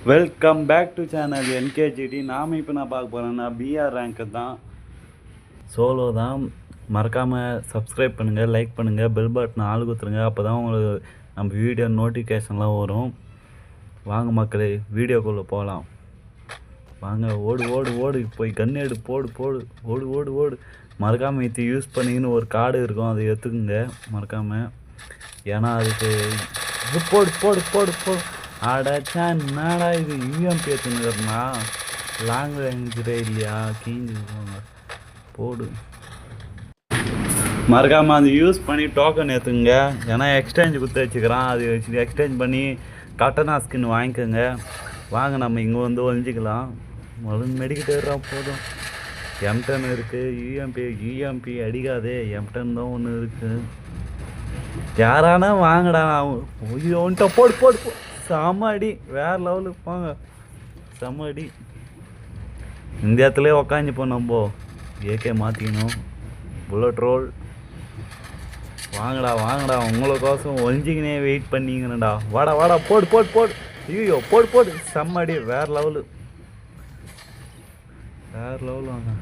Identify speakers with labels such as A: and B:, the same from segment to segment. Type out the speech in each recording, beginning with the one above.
A: Welcome back to channel NKGD. நாம் இப்போ நான் பார்க்க போகிறேன்னா பிஆர் ரேங்க்கு தான், சோலோ தான். மறக்காமல் சப்ஸ்கிரைப் பண்ணுங்கள், லைக் பண்ணுங்கள், பெல் பட்டன் ஆள் கொடுத்துருங்க. அப்போ தான் உங்களுக்கு நம்ம வீடியோ நோட்டிஃபிகேஷன்லாம் வரும். வாங்க மக்களே, வீடியோக்குள்ளே போகலாம் வாங்க. ஓடு ஓடு ஓடு, போய் கன் எடு, போடு போடு, ஓடு ஓடு ஓடு. மறக்காமல் இது யூஸ் பண்ணிங்கன்னு ஒரு கார்டு இருக்கும், அதை எடுத்துக்குங்க மறக்காமல். ஏன்னா அதுக்கு இது போடு போடு போடு போடு. ஆடாச்சா என்னடா இது யூஎம்பி எடுத்துங்கிறனா லாங் ரேஞ்சே இல்லையா? கீஞ்சு போடு. மறக்காமல் அது யூஸ் பண்ணி டோக்கன் ஏற்றுங்க. ஏன்னா எக்ஸ்சேஞ்ச் கொடுத்து வச்சுக்கிறான், அது எக்ஸ்சேஞ்ச் பண்ணி கட்டனா ஸ்கின் வாங்கிக்கோங்க. வாங்க நம்ம இங்கே வந்து ஒழிஞ்சிக்கலாம். முதல்ல மெடிக்கிட்டு போதும். M10 இருக்குது, யூஎம்பி அடிக்காதே. M10 தான் ஒன்று இருக்குது. யாரானா வாங்கடா. ஒன்ட்ட போடு போடு போ. செம்ம அடி, வேறு லெவலுக்கு போங்க. செம்ம அடி. இந்த இடத்துல உக்காந்துப்போம். நம்ம ஏகே மாற்றிக்கணும். Bullet roll. வாங்கடா வாங்கடா, உங்களுக்கோசம் ஒழிஞ்சிக்கினே வெயிட் பண்ணிங்கண்ணா. வாடா வாடா, போடு போடு போடு. ஐயோ போடு போடு. செம்ம அடி, வேறு லெவலு வேறு லெவலு. வாங்க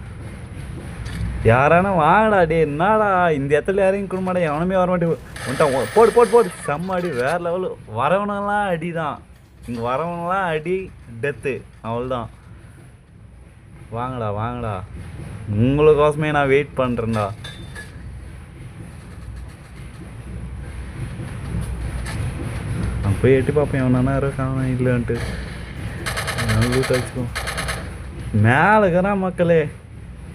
A: யாரானா வாங்கடா. டே என்னடா இந்த இடத்துல இறங்கி கொடுமாடா, எவனுமே வரமாட்டே. வந்துட்டான், போடு போடு போடு. செம்ம அடி, வேறு லெவலு. வரவனெல்லாம் அடி தான், இங்கே வரவனெல்லாம் அடி டெத்து, அவ்வளோதான். வாங்கடா வாங்கடா, உங்களுக்கோசமே நான் வெயிட் பண்ணுறேன்டா. நான் போய் எட்டி பார்ப்பேன், எவனா இருக்கான் இல்லைன்ட்டு. வச்சுக்கோ. மேலே இருக்கிறான் மக்களே.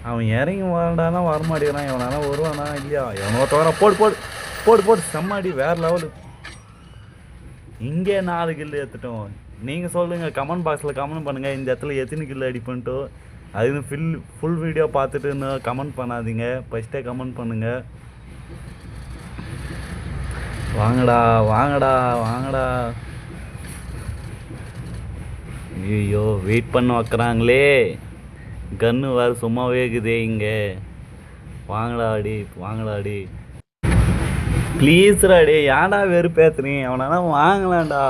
A: அவன் இறங்கி வரடானா வரமாட்டேங்கிறான். எவனானா வருவானா இல்லையா? எவனோ தவிர போடு போடு போடு போடு. செம்மாடி, வேறு லெவலு. இங்கே 4 கில்லு எடுத்துட்டோம். நீங்கள் சொல்லுங்கள், கமெண்ட் பாக்ஸில் கமெண்ட் பண்ணுங்கள், இந்த இடத்துல எத்தனை கில்லு அடி பண்ணிட்டோ. அது ஃபுல் வீடியோ பார்த்துட்டு இன்னும் கமெண்ட் பண்ணாதீங்க, ஃபஸ்ட்டே கமெண்ட் பண்ணுங்கள். வாங்கடா வாங்கடா வாங்கடா. ஐயோ வெயிட் பண்ண வைக்கிறாங்களே. கன்று வேறு சும்மாவே இருக்குதே இங்கே. வாங்கடாடி வாங்கடாடி, ப்ளீஸ்ரா. டே ஏன்டா வெறுப்பேற்றுறீங்க? அவனா வாங்கலாம்டா.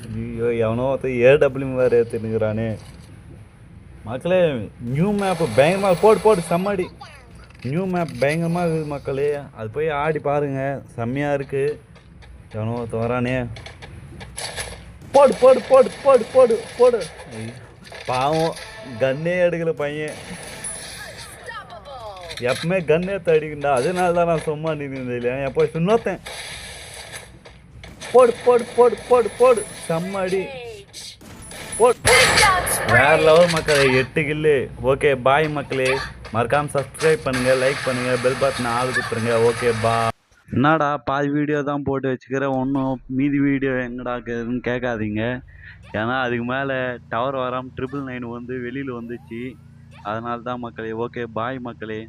A: ஐயோ எவனோ ஒருத்தர் AW வேறு ஏற்றுனுக்குறானே. மக்களே நியூ மேப்பு பயங்கரமாக போடு போடு. செம்மடி, நியூ மேப் பயங்கரமாக இருக்குது மக்களே. அது போய் ஆடி பாருங்கள், செம்மையாக இருக்குது. எவனோ ஒருத்தர் வரானே. போடு போடு போடு போடு போடு போடு. பாவம் கன்னே எடுக்கல பையன். எப்பவுமே கன்னே அடிக்கண்டா, அதனால தான் நான் சும்மா நின்று இல்லையா. எப்போ இன்னொருத்தன் போடு போடு போடு போடு போடு. செம்மடி போடு. வேறு லெவல் மக்களே, 8 கில்லு. ஓகே பாய் மக்களே. மறக்காமல் சப்ஸ்கிரைப் பண்ணுங்கள், லைக் பண்ணுங்கள், பெல் பட்டன் ஆள் கொடுத்துருங்க. ஓகே பா. என்னடா பாதி வீடியோ தான் போட்டு வச்சுக்கிறேன், ஒன்றும் மீதி வீடியோ எங்கடா இருக்குதுன்னு கேட்காதீங்க. ஏன்னா அதுக்கு மேலே டவர் வராமல் 999 வந்து வெளியில் வந்துச்சு, அதனால தான் மக்களே. ஓகே பாய் மக்களே.